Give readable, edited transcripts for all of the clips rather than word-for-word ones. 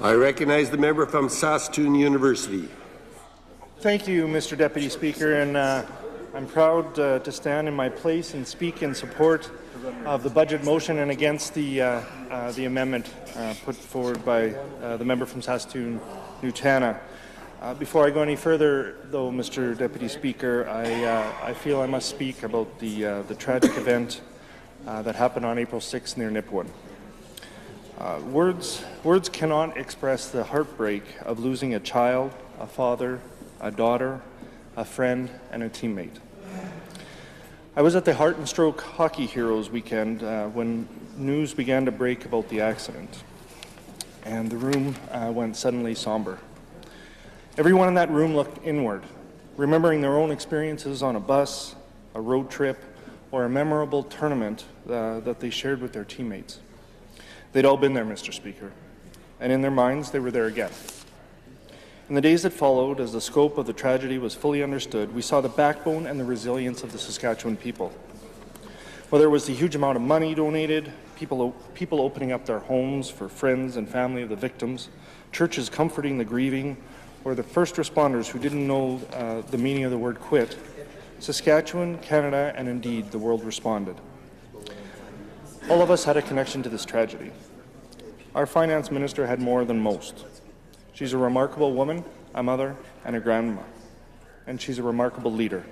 I recognize the member from Saskatoon University. Thank you, Mr. Deputy Speaker, and I'm proud to stand in my place and speak in support of the budget motion and against the amendment put forward by the member from Saskatoon, Nutana. Before I go any further, though, Mr. Deputy Speaker, I feel I must speak about the tragic event that happened on April 6th near Nipawin. Words cannot express the heartbreak of losing a child, a father, a daughter, a friend, and a teammate. I was at the Heart and Stroke Hockey Heroes weekend when news began to break about the accident, and the room went suddenly somber. Everyone in that room looked inward, remembering their own experiences on a bus, a road trip, or a memorable tournament that they shared with their teammates. They'd all been there, Mr. Speaker, and in their minds they were there again. In the days that followed, as the scope of the tragedy was fully understood, we saw the backbone and the resilience of the Saskatchewan people. Whether it was the huge amount of money donated, people opening up their homes for friends and family of the victims, churches comforting the grieving, or the first responders who didn't know the meaning of the word quit, Saskatchewan, Canada, and indeed the world responded. All of us had a connection to this tragedy. Our finance minister had more than most. She's a remarkable woman, a mother, and a grandma, and she's a remarkable leader.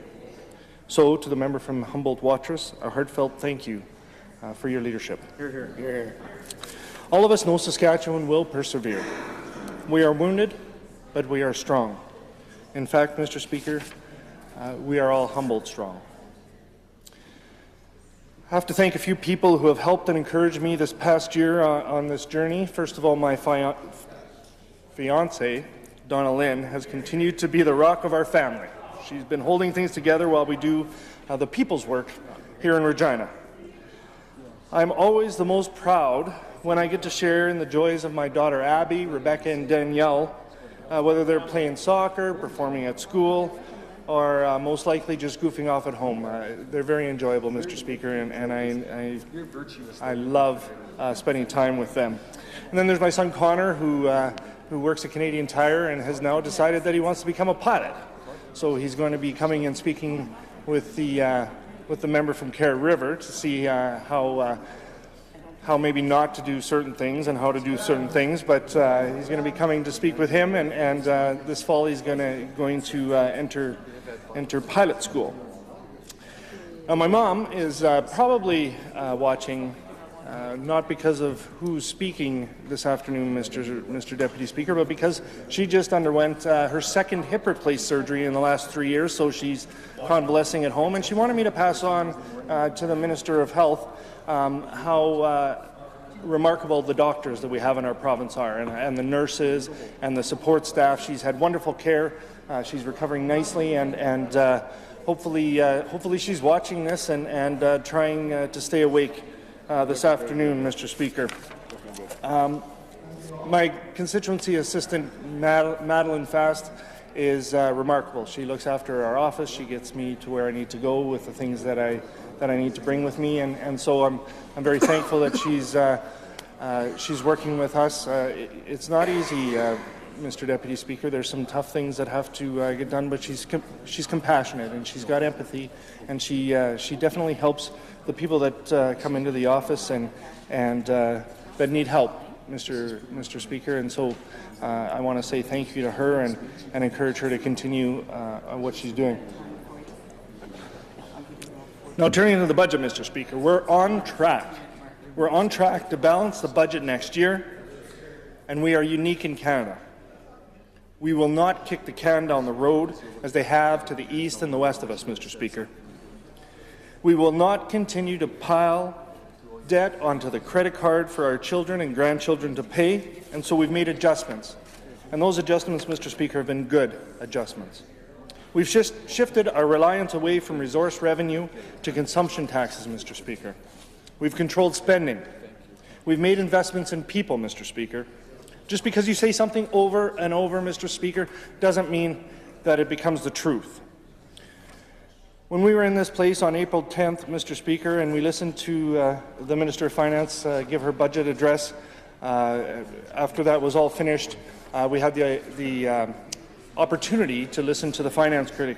So, to the member from Humboldt-Watrous, a heartfelt thank you for your leadership. Hear, hear, hear, hear. All of us know Saskatchewan will persevere. We are wounded, but we are strong. In fact, Mr. Speaker, we are all Humboldt strong. I have to thank a few people who have helped and encouraged me this past year on this journey. First of all, my fiancée, Donna Lynn, has continued to be the rock of our family. She's been holding things together while we do the people's work here in Regina. I'm always the most proud when I get to share in the joys of my daughter Abby, Rebecca, and Danielle, whether they're playing soccer, performing at school, or most likely just goofing off at home. They're very enjoyable, Mr. Speaker, and I love spending time with them. And then there's my son Connor, who works at Canadian Tire and has now decided that he wants to become a pilot. So he's going to be coming and speaking with the member from Carrot River to see how maybe not to do certain things and how to do certain things, but he's going to be coming to speak with him, and this fall he's going to enter pilot school. Now, my mom is probably watching, not because of who's speaking this afternoon, Mr. Deputy Speaker, but because she just underwent her second hip replace surgery in the last 3 years, so she's convalescing at home, and she wanted me to pass on to the Minister of Health how remarkable the doctors that we have in our province are, and the nurses and the support staff. She's had wonderful care. She's recovering nicely, and hopefully she's watching this and trying to stay awake this afternoon, Mr. Speaker. My constituency assistant, Madeline Fast, is remarkable. She looks after our office. She gets me to where I need to go with the things that I need to bring with me, and so I'm very thankful that she's working with us. It's not easy, Mr. Deputy Speaker. There's some tough things that have to get done, but she's compassionate and she's got empathy, and she definitely helps the people that come into the office and that need help, Mr. Speaker. And so I want to say thank you to her and encourage her to continue what she's doing. Now, turning to the budget, Mr. Speaker, we're on track. We're on track to balance the budget next year, and we are unique in Canada. We will not kick the can down the road as they have to the east and the west of us, Mr. Speaker. We will not continue to pile debt onto the credit card for our children and grandchildren to pay, and so we've made adjustments. And those adjustments, Mr. Speaker, have been good adjustments. We've shifted our reliance away from resource revenue to consumption taxes, Mr. Speaker. We've controlled spending. We've made investments in people, Mr. Speaker. Just because you say something over and over, Mr. Speaker, doesn't mean that it becomes the truth. When we were in this place on April 10th, Mr. Speaker, and we listened to the Minister of Finance give her budget address, After that was all finished, we had the opportunity to listen to the finance critic,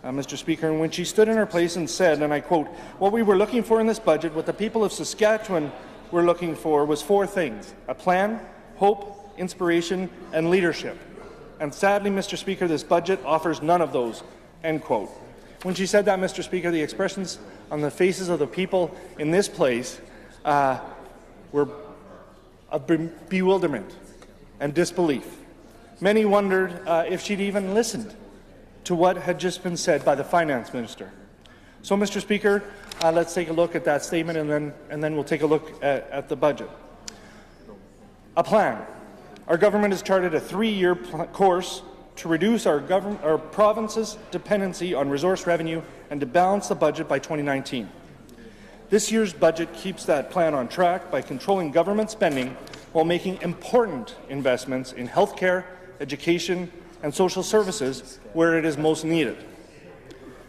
Mr. Speaker, and when she stood in her place and said, and I quote, "What we were looking for in this budget, what the people of Saskatchewan were looking for was 4 things: a plan, hope, inspiration, and leadership. And sadly, Mr. Speaker, this budget offers none of those," end quote. When she said that, Mr. Speaker, the expressions on the faces of the people in this place were of bewilderment and disbelief. Many wondered if she'd even listened to what had just been said by the finance minister. So, Mr. Speaker, let's take a look at that statement, and then we'll take a look at the budget. A plan. Our government has charted a 3-year course to reduce our province's dependency on resource revenue and to balance the budget by 2019. This year's budget keeps that plan on track by controlling government spending while making important investments in healthcare, education, and social services where it is most needed.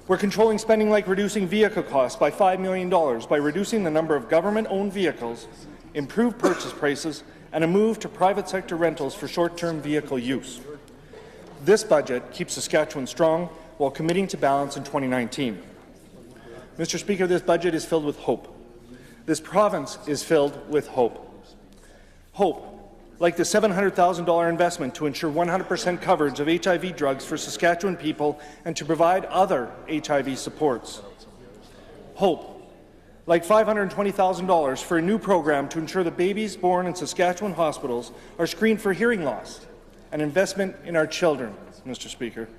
We're controlling spending like reducing vehicle costs by $5 million by reducing the number of government-owned vehicles, improved purchase prices, and a move to private sector rentals for short-term vehicle use. This budget keeps Saskatchewan strong while committing to balance in 2019. Mr. Speaker, this budget is filled with hope. This province is filled with hope. Hope, like the $700,000 investment to ensure 100% coverage of HIV drugs for Saskatchewan people and to provide other HIV supports. Hope, like $520,000 for a new program to ensure that babies born in Saskatchewan hospitals are screened for hearing loss, an investment in our children, Mr. Speaker.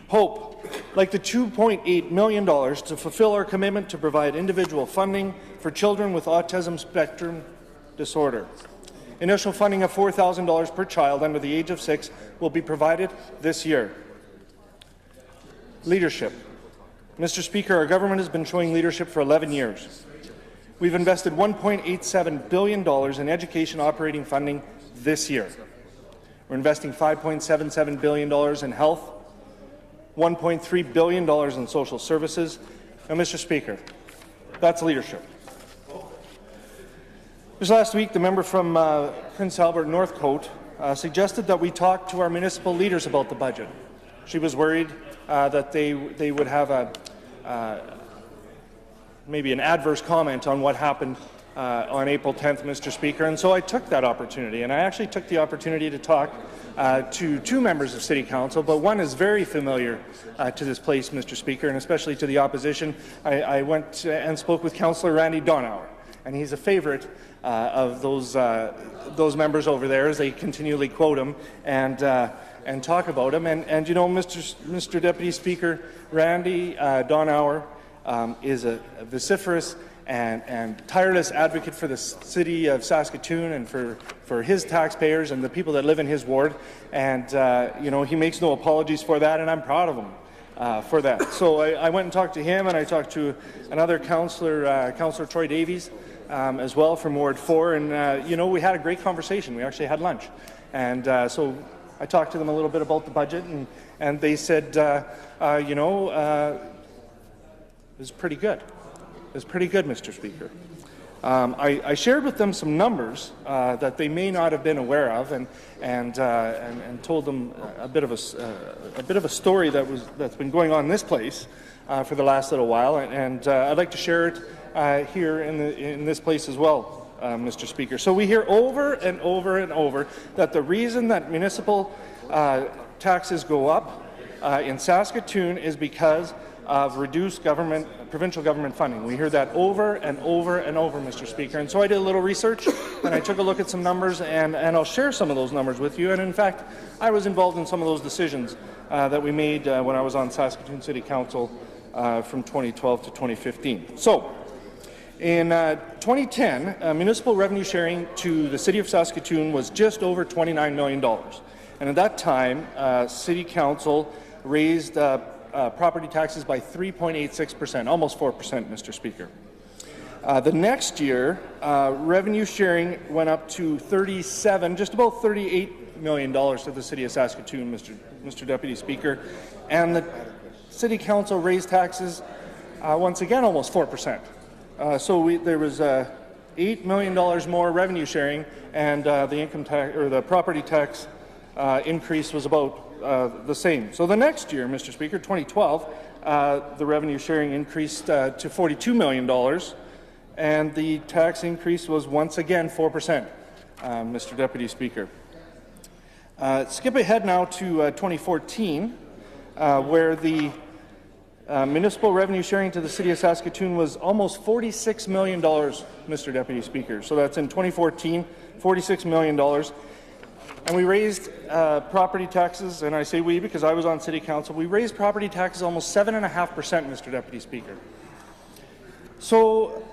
Hope, like the $2.8 million to fulfill our commitment to provide individual funding for children with autism spectrum disorder. Initial funding of $4,000 per child under the age of 6 will be provided this year. Leadership. Mr. Speaker, our government has been showing leadership for 11 years. We've invested $1.87 billion in education operating funding this year. We're investing $5.77 billion in health, $1.3 billion in social services. And, Mr. Speaker, that's leadership. Just last week, the member from Prince Albert Northcote suggested that we talk to our municipal leaders about the budget. She was worried that they would have maybe an adverse comment on what happened on April 10th, Mr. Speaker, and so I took that opportunity, and I actually took the opportunity to talk to 2 members of City Council, but one is very familiar to this place, Mr. Speaker, and especially to the opposition. I went and spoke with Councillor Randy Donauer, and he's a favourite of those members over there as they continually quote him and talk about him. And you know, Mr. Deputy Speaker, Randy Donauer is a vociferous and tireless advocate for the city of Saskatoon and for his taxpayers and the people that live in his ward. And you know, he makes no apologies for that, and I'm proud of him for that. So I went and talked to him, and I talked to another councillor, Councillor Troy Davies, as well from Ward 4, and you know, we had a great conversation. We actually had lunch, and so I talked to them a little bit about the budget, and they said, you know, it was pretty good. It was pretty good, Mr. Speaker. I shared with them some numbers that they may not have been aware of, and told them a bit of a story that's been going on in this place for the last little while, and I'd like to share it here in this place as well, Mr. Speaker. So we hear over and over and over that the reason that municipal taxes go up in Saskatoon is because of reduced provincial government funding. We hear that over and over and over, Mr. Speaker. And so I did a little research, and I took a look at some numbers, and I'll share some of those numbers with you. And in fact, I was involved in some of those decisions that we made when I was on Saskatoon City Council from 2012 to 2015. So, in 2010, municipal revenue sharing to the City of Saskatoon was just over $29 million. And at that time, City Council raised property taxes by 3.86%, almost 4%, Mr. Speaker. The next year, revenue sharing went up to just about $38 million to the City of Saskatoon, Mr. Deputy Speaker, and the City Council raised taxes once again almost 4%. So there was $8 million more revenue sharing, and the income tax or the property tax increase was about the same. So the next year, Mr. Speaker, 2012, the revenue sharing increased to $42 million, and the tax increase was once again 4%, Mr. Deputy Speaker. Skip ahead now to 2014, where the municipal revenue sharing to the City of Saskatoon was almost $46 million, Mr. Deputy Speaker. So that's in 2014, $46 million. And we raised property taxes, and I say we because I was on City Council, we raised property taxes almost 7.5%, Mr. Deputy Speaker. So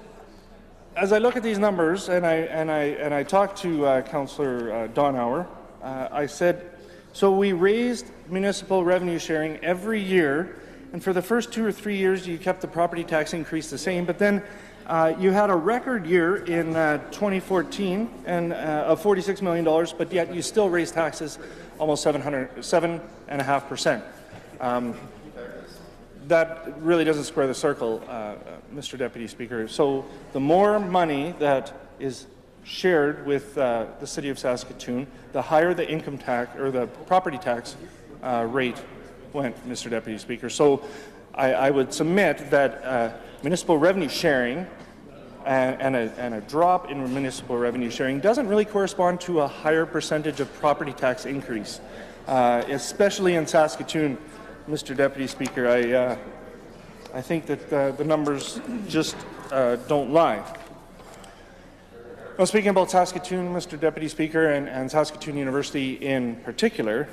as I look at these numbers, and I talked to Councillor Donauer, I said, so we raised municipal revenue sharing every year, and for the first 2 or 3 years you kept the property tax increase the same, but then you had a record year in 2014 and of $46 million, but yet you still raised taxes almost 7.5%. That really doesn't square the circle, Mr. Deputy Speaker. So the more money that is shared with the City of Saskatoon, the higher the income tax or the property tax rate went, Mr. Deputy Speaker. So I would submit that municipal revenue sharing and a drop in municipal revenue sharing doesn't really correspond to a higher percentage of property tax increase, especially in Saskatoon, Mr. Deputy Speaker. I think that the numbers just don't lie. Well, speaking about Saskatoon, Mr. Deputy Speaker, and Saskatoon University in particular,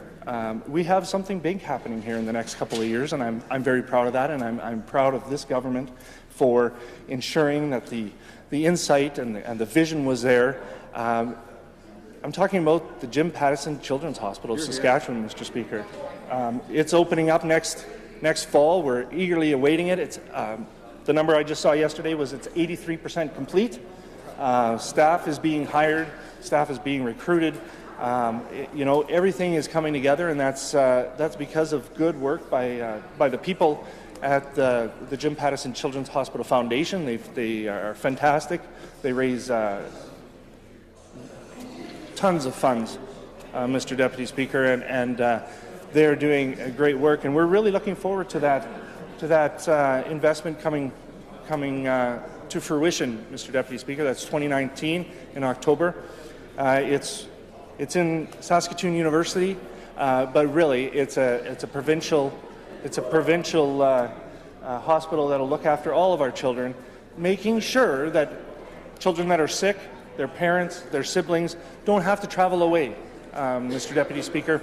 we have something big happening here in the next couple of years, and I'm very proud of that, and I'm proud of this government for ensuring that the insight and the vision was there. I'm talking about the Jim Pattison Children's Hospital, Saskatchewan, Mr. Speaker. It's opening up next fall. We're eagerly awaiting it. It's the number I just saw yesterday was it's 83% complete. Staff is being hired, staff is being recruited. Everything is coming together, and that's because of good work by the people at the Jim Pattison Children's Hospital Foundation. They are fantastic. They raise tons of funds, Mr. Deputy Speaker, and they are doing great work, and we're really looking forward to that investment coming to fruition, Mr. Deputy Speaker. That's 2019 in October. It's in Saskatoon University, but really it's a provincial hospital that'll look after all of our children, making sure that children that are sick, their parents, their siblings, don't have to travel away, Mr. Deputy Speaker.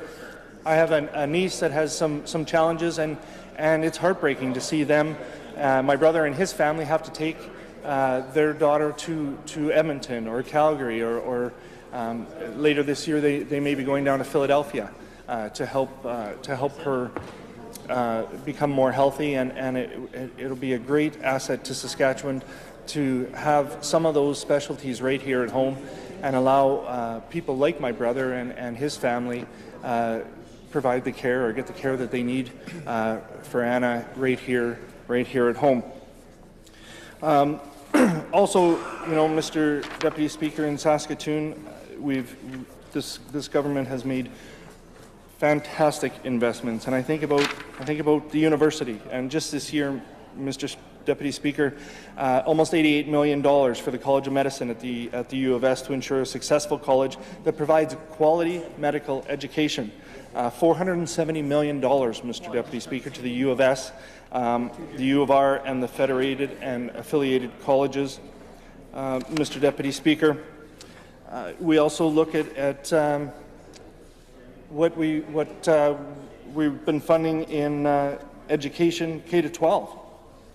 I have a niece that has some challenges, and it's heartbreaking to see them, my brother and his family, have to take their daughter to Edmonton or Calgary, or later this year they may be going down to Philadelphia to help her become more healthy, and it'll be a great asset to Saskatchewan to have some of those specialties right here at home and allow people like my brother and his family provide the care or get the care that they need for Anna right here at home. Also, Mr. Deputy Speaker, in Saskatoon, this government has made fantastic investments, and I think about the university. And just this year, Mr. Deputy Speaker, almost $88 million for the College of Medicine at the U of S to ensure a successful college that provides quality medical education. $470 million, Mr. Deputy Speaker, to the U of S, the U of R, and the federated and affiliated colleges. Mr. Deputy Speaker, we also look at what we've been funding in education K-12.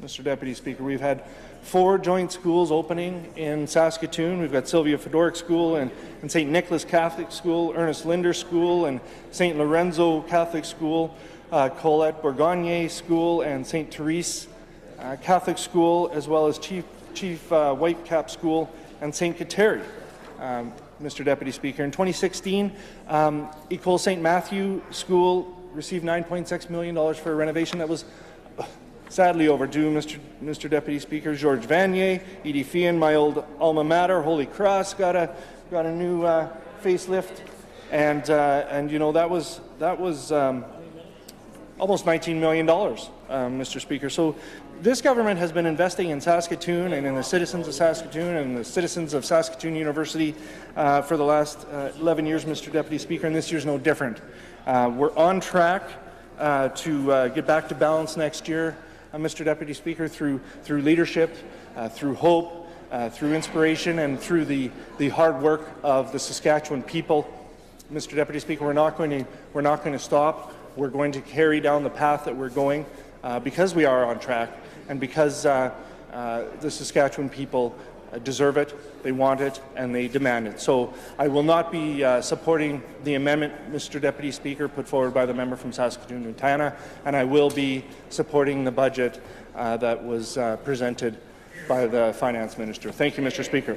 Mr. Deputy Speaker, we've had 4 joint schools opening in Saskatoon. We've got Sylvia Fedoric School and St. Nicholas Catholic School, Ernest Linder School, and St. Lorenzo Catholic School, Colette Bourgogne School, and St. Therese Catholic School, as well as Chief Whitecap School and St. Kateri. Mr. Deputy Speaker, in 2016, Ecole St. Matthew School received $9.6 million for a renovation that was sadly overdue, Mr. Deputy Speaker. George Vanier, Edie Fian, my old alma mater, Holy Cross, got a new facelift, and you know that was almost $19 million, Mr. Speaker. So this government has been investing in Saskatoon and in the citizens of Saskatoon and the citizens of Saskatoon University for the last 11 years, Mr. Deputy Speaker, and this year's no different. We're on track to get back to balance next year, Mr. Deputy Speaker, through leadership, through hope, through inspiration, and through the hard work of the Saskatchewan people. Mr. Deputy Speaker, we're not going to stop. We're going to carry down the path that we're going because we are on track and because the Saskatchewan people deserve it, they want it, and they demand it. So I will not be supporting the amendment, Mr. Deputy Speaker, put forward by the member from Saskatoon-Untana, and I will be supporting the budget that was presented by the Finance Minister. Thank you, Mr. Speaker.